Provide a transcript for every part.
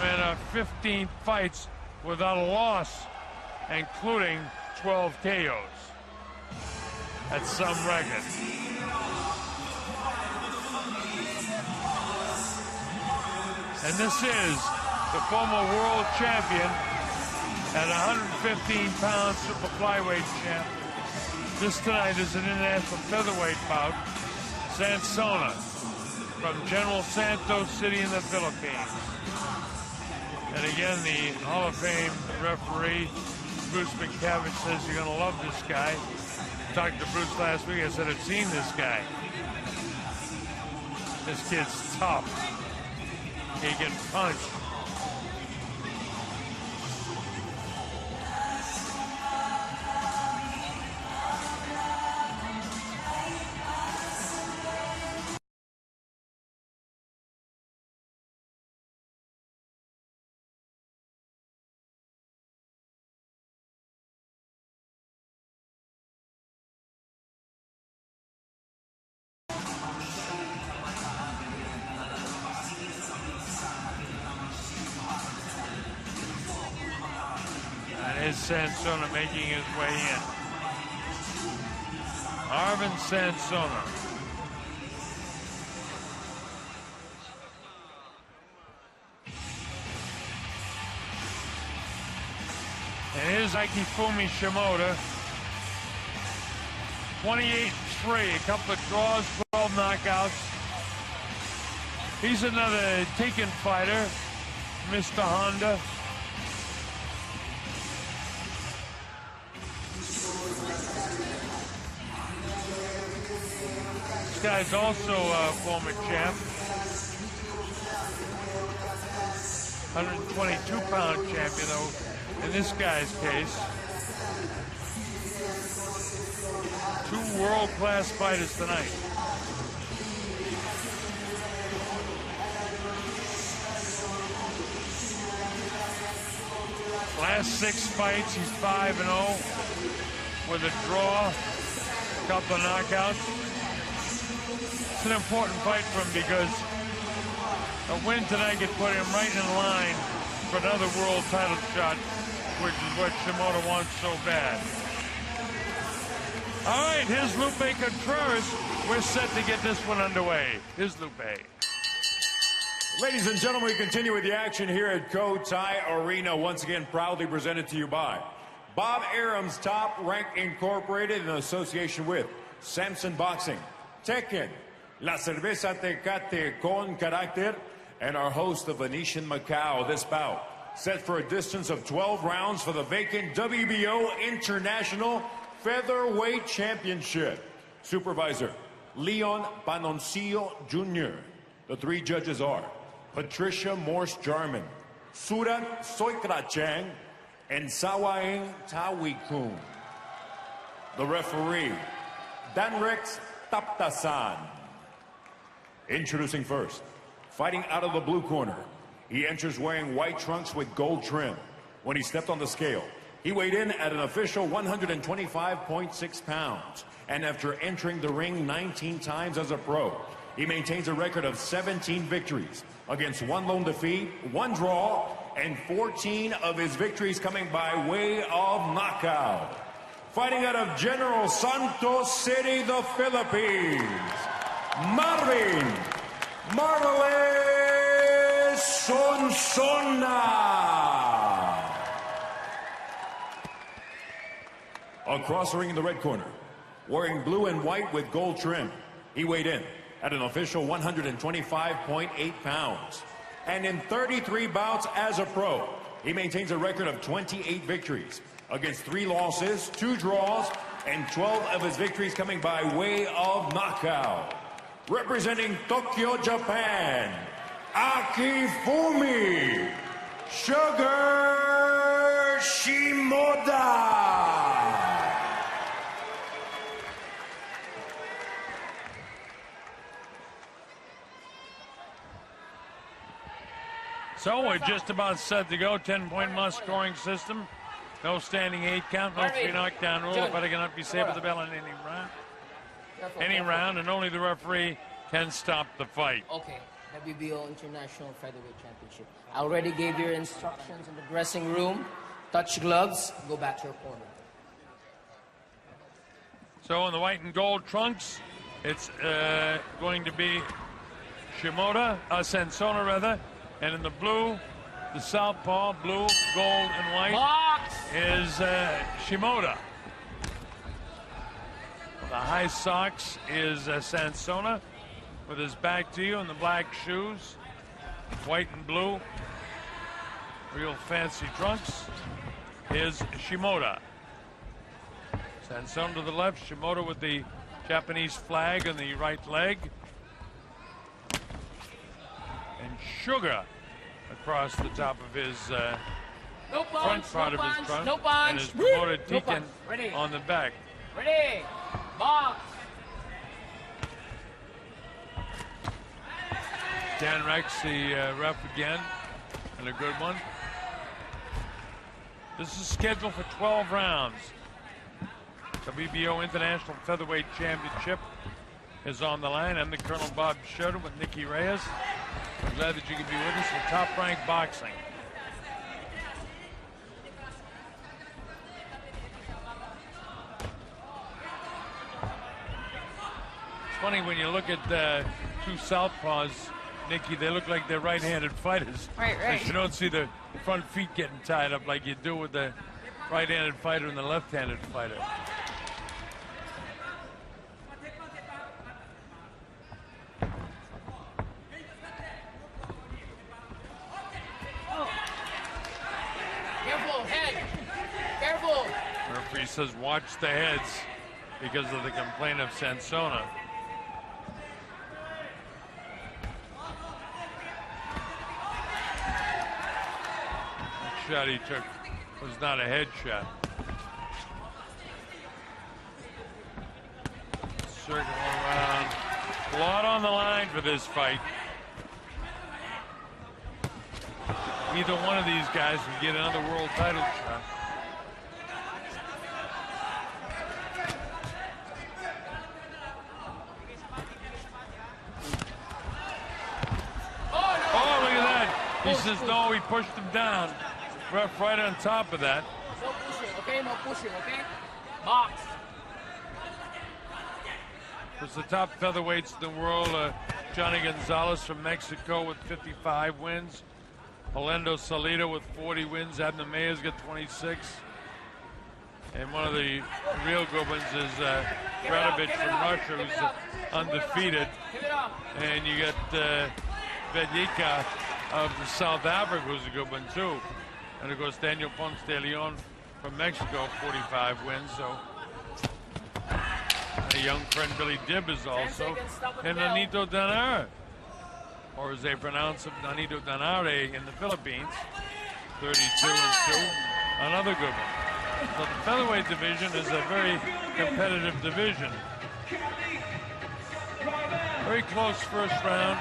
in 15 fights without a loss, including 12 KOs. That's some record. And this is the former world champion at 115-pound super flyweight champ. This tonight is an international featherweight bout. Sonsona from General Santos City in the Philippines. And again, the Hall of Fame referee, Bruce McCavitt, says you're going to love this guy. I talked to Bruce last week. I said, I've seen this guy. This kid's tough. He can punch. Is Sonsona making his way in. Marvin Sonsona. And here's Akifumi Shimoda. 28-3, a couple of draws, 12 knockouts. He's another taken fighter, Mr. Honda. This guy's also a former champ. 122-pound champion, though, in this guy's case. Two world-class fighters tonight. Last 6 fights, he's 5-0 with a draw, a couple of knockouts. It's an important fight for him because a win tonight could put him right in line for another world title shot, which is what Shimoda wants so bad. All right, here's Lupe Contreras. We're set to get this one underway. Here's Lupe. Ladies and gentlemen, we continue with the action here at Cotai Arena. Once again, proudly presented to you by Bob Arum's Top Rank Incorporated in association with Samson Boxing, Tekken, La Cerveza Tecate con Carácter, and our host, the Venetian Macau. This bout set for a distance of 12 rounds for the vacant WBO International Featherweight Championship. Supervisor, Leon Panoncillo Jr. The 3 judges are Patricia Morse-Jarman, Surat Soikrachang, and Sawaing Tawikun. The referee, Danrex Taptasan. Introducing first, fighting out of the blue corner. He enters wearing white trunks with gold trim. When he stepped on the scale, he weighed in at an official 125.6 pounds. And after entering the ring 19 times as a pro, he maintains a record of 17 victories against 1 lone defeat, 1 draw, and 14 of his victories coming by way of knockout. Fighting out of General Santos City, the Philippines, Marvin Marvelous Sonsona. Across the ring in the red corner, wearing blue and white with gold trim, he weighed in at an official 125.8 pounds. And in 33 bouts as a pro, he maintains a record of 28 victories against 3 losses, 2 draws, and 12 of his victories coming by way of knockout. Representing Tokyo, Japan, Akifumi Sugar Shimoda. So we're just about set to go. 10-point must-scoring system. No standing 8 count, no 3 knockdown rule. But I cannot be saved with the bell in any round. And only the referee can stop the fight. Okay. WBO International Featherweight Championship. I already gave your instructions in the dressing room. Touch gloves, go back to your corner. So in the white and gold trunks, it's going to be Shimoda, Sonsona rather, and in the blue, the southpaw, blue, gold, and white is Shimoda. The high socks is Sonsona with his back to you and the black shoes, white and blue, real fancy trunks, is Shimoda. Sonsona to the left, Shimoda with the Japanese flag on the right leg. And Sugar across the top of his front part of his trunk. No punch. And his promoter Deacon on the back. Ready, box. Dan Rex, the ref again, and a good one. This is scheduled for 12 rounds. WBO International Featherweight Championship is on the line. I'm the Colonel Bob Schroeder with Nicky Reyes. I'm glad that you could be with us for Top Rank Boxing. It's funny when you look at the two southpaws, Nicky, they look like they're right-handed fighters. Right. You don't see the front feet getting tied up like you do with the right-handed fighter and the left-handed fighter. He says watch the heads because of the complaint of Sonsona. That shot he took was not a head shot. Circling around. A lot on the line for this fight. Either one of these guys can get another world title shot. He says no, he pushed him down. Ref right on top of that. No pushing, okay? No pushing, okay? Box. It's the top featherweights in the world. Johnny Gonzalez from Mexico with 55 wins. Orlando Salido with 40 wins. Abner Mayer's got 26. And one of the real good ones is Radovich from Russia, who's undefeated. And you got Vedika of the South Africa, who's a good one too. And of course Daniel Ponce de Leon from Mexico, 45 wins. So a young friend Billy Dibb is also. And Nanito Danare, or as they pronounce it, Nanito Danare in the Philippines, 32-2. Another good one. So the featherweight division is a very competitive division. Very close first round.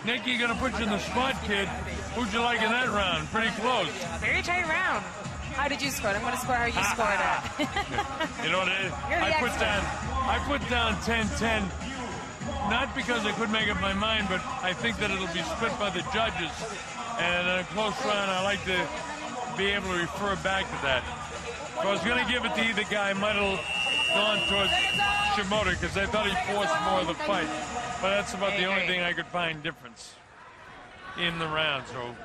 Nicky, gonna put you in the spot, kid. Who'd you like in that round? Pretty close. Very tight round. How did you score it? I'm gonna score how you scored it. You know what it is? I put down 10-10, not because I couldn't make up my mind, but I think that it'll be split by the judges. And in a close round, I like to be able to refer back to that. If I was gonna give it to either guy, I might have gone towards Shimoda because I thought he forced more of the fight. But that's about the only thing I could find difference in the round. So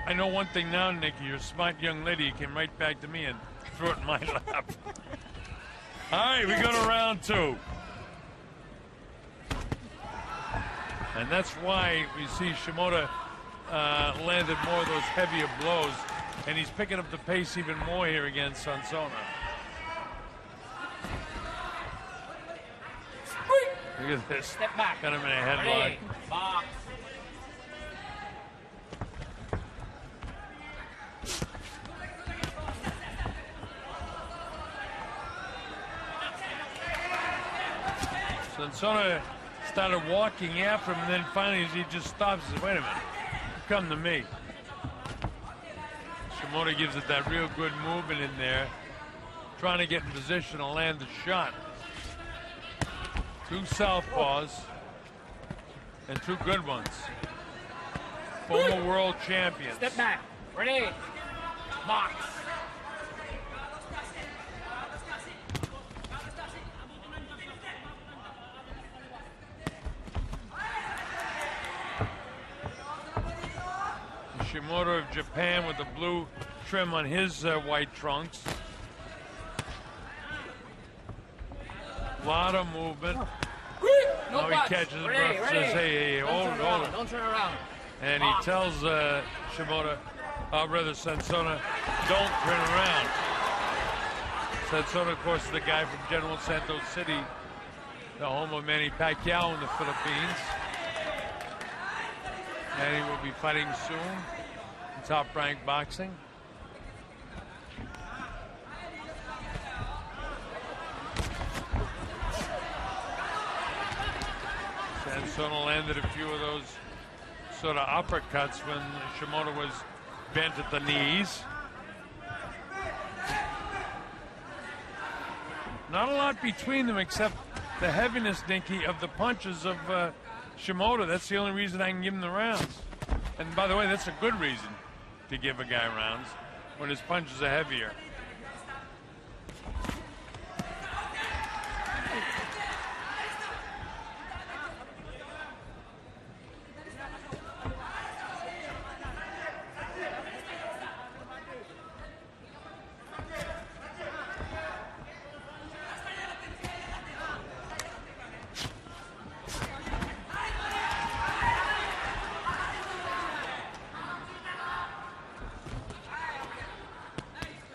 I know one thing now, Nicky. You're a smart young lady. You came right back to me and threw it in my lap. All right, we go to round two. And that's why we see Shimoda landed more of those heavier blows. And he's picking up the pace even more here against Sonsona. Look at this. Step back. Got him in a headlock. Box. Sonsona started walking after him, and then finally he just stops and says, wait a minute, come to me. Shimoda gives it that real good movement in there, trying to get in position to land the shot. 2 southpaws and 2 good ones. Former world champions. Step back. Ready. Box. Shimoda of Japan with the blue trim on his white trunks. A lot of movement. No Now he catches him, ready, says, hey, hold it. Don't turn around. And he tells Shimoda, rather Sonsona, don't turn around. Sonsona, of course, is the guy from General Santos City, the home of Manny Pacquiao in the Philippines. And he will be fighting soon in Top Rank Boxing. Sonsona landed a few of those sort of uppercuts when Shimoda was bent at the knees. Not a lot between them except the heaviness, Dinky, of the punches of Shimoda. That's the only reason I can give him the rounds. And by the way, that's a good reason to give a guy rounds when his punches are heavier.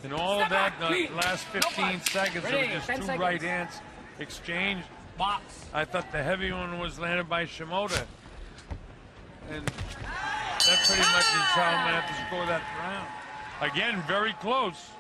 In all of that, the last 15 seconds, there were just 2 right hands exchanged. Box. I thought the heavy one was landed by Shimoda. And that pretty much is how I'm going to have to score that round. Again, very close.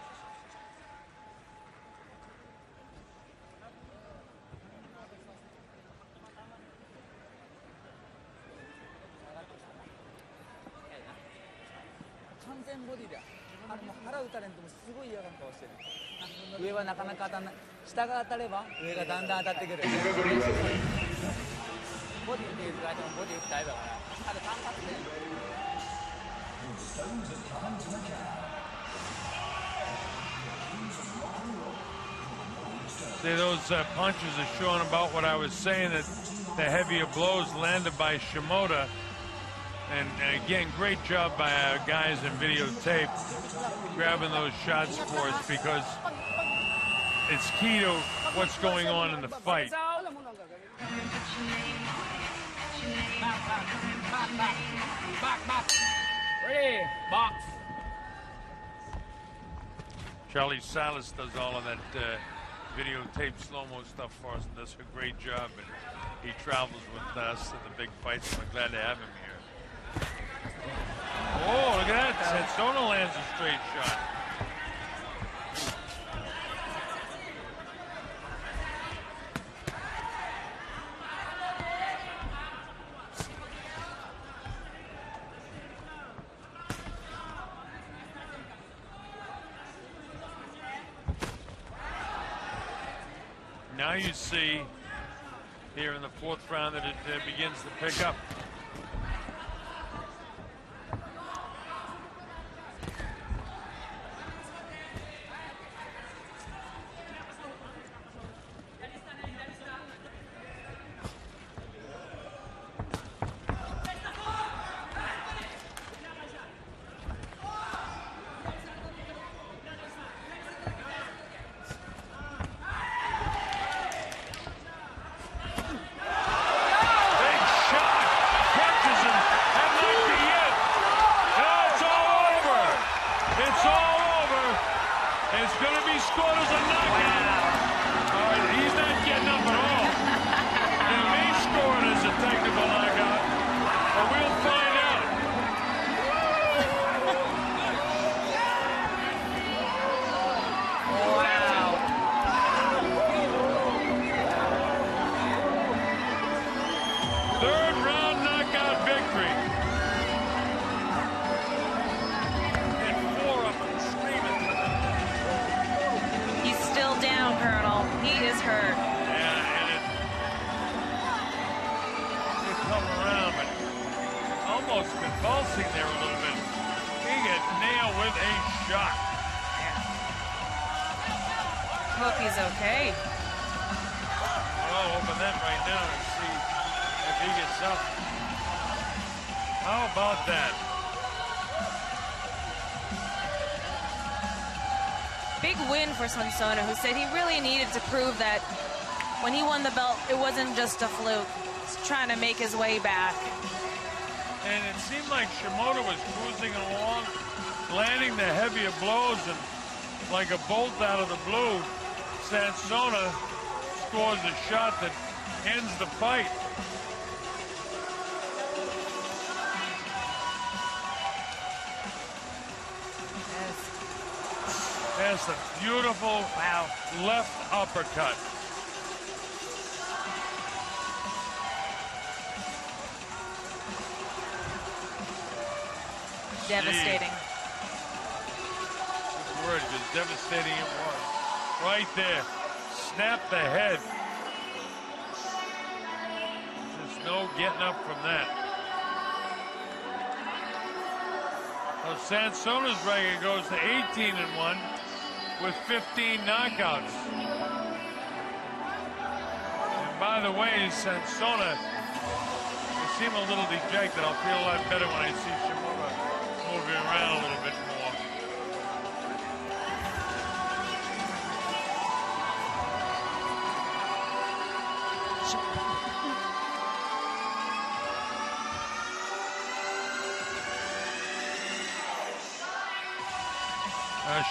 See, those punches are showing about what I was saying, that the heavier blows landed by Shimoda. And again, great job by our guys in videotape grabbing those shots for us, because it's key to what's going on in the fight. Back. Ready. Box. Charlie Salas does all of that videotape slow-mo stuff for us and does a great job. And he travels with us to the big fights. We're glad to have him here. Oh, look at that. Sonsona lands a straight shot. Now you see here in the 4th round that it begins to pick up. almost convulsing there a little bit. He got nailed with a shot. Hope he's okay. Well, I'll open that right now and see if he gets up. How about that? Big win for Sonsona, who said he really needed to prove that when he won the belt, it wasn't just a fluke. He's trying to make his way back. And it seemed like Shimoda was cruising along, landing the heavier blows, and like a bolt out of the blue, Sonsona scores a shot that ends the fight. That's a beautiful left uppercut. Devastating. Good word, because devastating it was. Right there. Snap the head. There's no getting up from that. Well, Sansona's record goes to 18-1 with 15 knockouts. And by the way, Sonsona, I seem a little dejected. I'll feel a lot better when I see Shimoda moving around a little bit more.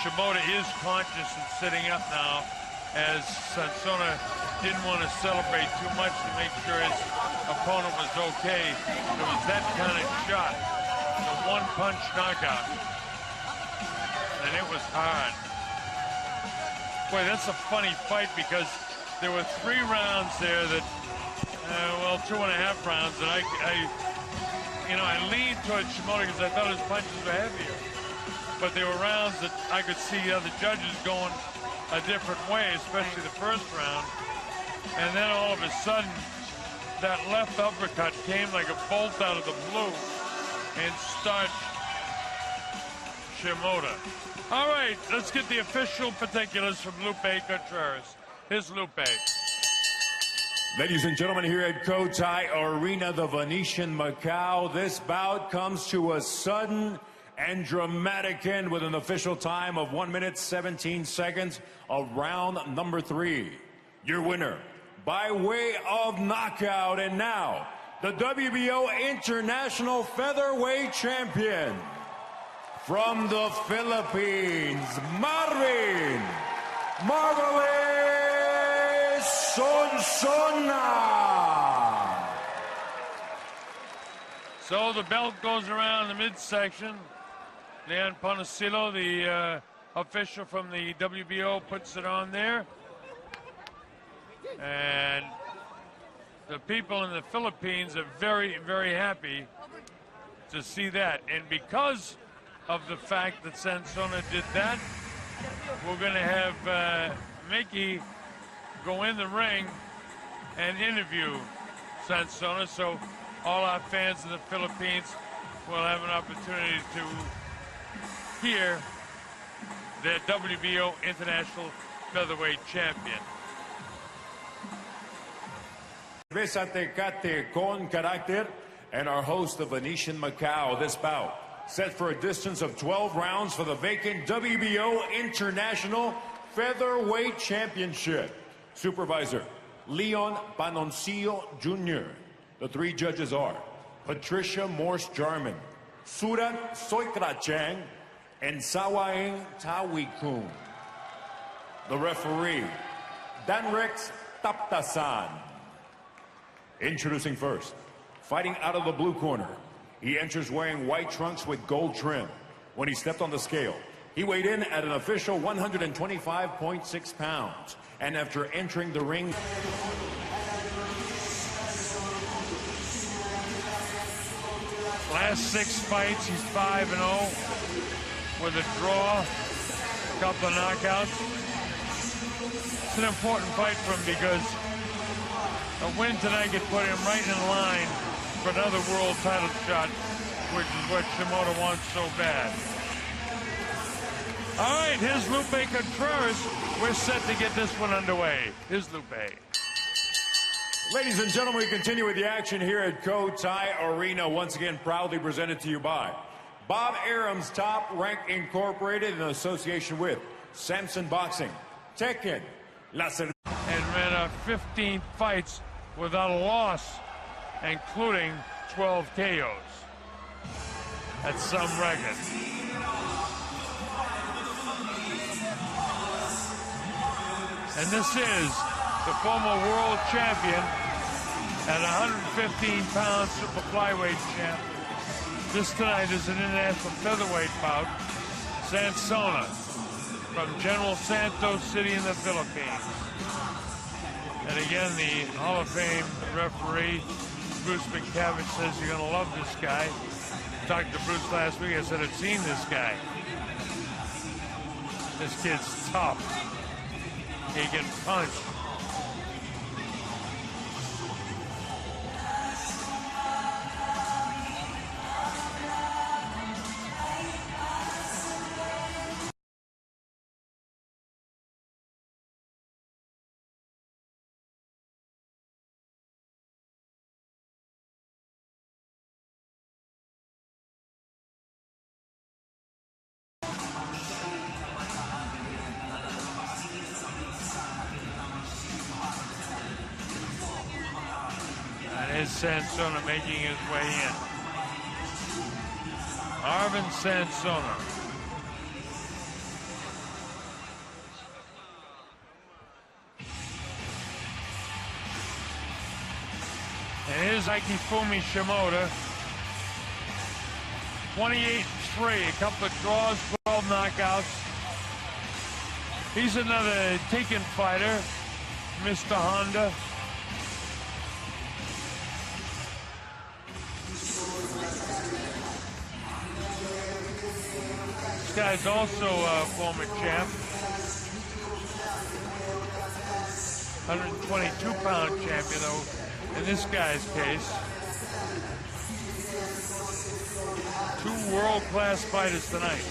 Shimoda is conscious and sitting up now, as Sonsona didn't want to celebrate too much to make sure his opponent was okay. It was that kind of shot, the one-punch knockout, and it was hard. Boy, that's a funny fight, because there were 3 rounds there that, well, 2.5 rounds, and I leaned towards Shimoda because I thought his punches were heavier. But there were rounds that I could see other judges going a different way, especially the first round. And then all of a sudden, that left uppercut came like a bolt out of the blue and starched Shimoda. All right, let's get the official particulars from Lupe Contreras. Here's Lupe. Ladies and gentlemen, here at Cotai Arena, the Venetian, Macau, this bout comes to a sudden and dramatic end with an official time of 1 minute 17 seconds of round number 3. Your winner by way of knockout, and now the WBO International Featherweight Champion from the Philippines, Marvin Sonsona. So the belt goes around the midsection. Leon Ponecillo, the official from the WBO, puts it on there. And the people in the Philippines are very, very happy to see that. And because of the fact that Sonsona did that, we're going to have Mickey go in the ring and interview Sonsona. So all our fans in the Philippines will have an opportunity to hear the WBO International Featherweight Champion. Cerveza Tecate con carácter, and our host of Venetian, Macau. This bout set for a distance of 12 rounds for the vacant WBO International Featherweight Championship. Supervisor, Leon Panoncillo Jr. The 3 judges are Patricia Morse-Jarman, Surat Soikrachang, and Sawaing Tawikun. The referee, Danrex Taptasan. Introducing first, fighting out of the blue corner. He enters wearing white trunks with gold trim. When he stepped on the scale, he weighed in at an official 125.6 pounds. And after entering the ring, last 6 fights, he's 5-0 with a draw, a couple of knockouts. It's an important fight for him because a win tonight could put him right in line for another world title shot, which is what Shimoda wants so bad. All right, here's Lupe Contreras. We're set to get this one underway. Here's Lupe. Ladies and gentlemen, we continue with the action here at Cotai Arena. Once again, proudly presented to you by Bob Arum's Top Rank Incorporated in association with Samson Boxing. Tekken. And ran 15 fights without a loss, including 12 KOs. That's some record. And this is the former world champion at 115 pounds super flyweight champ. This tonight is an international featherweight bout. Sonsona from General Santos City in the Philippines. And again, the Hall of Fame referee, Bruce McCavitt, says you're going to love this guy. Talked to Bruce last week. I said, I've seen this guy. This kid's tough. He can punch. Is Sonsona making his way in. Marvin Sonsona. And here's Akifumi Shimoda. 28-3, a couple of draws, 12 knockouts. He's another Taken fighter, Mr. Honda. This guy's also a former champ. 122-pound champion, though, in this guy's case. Two world-class fighters tonight.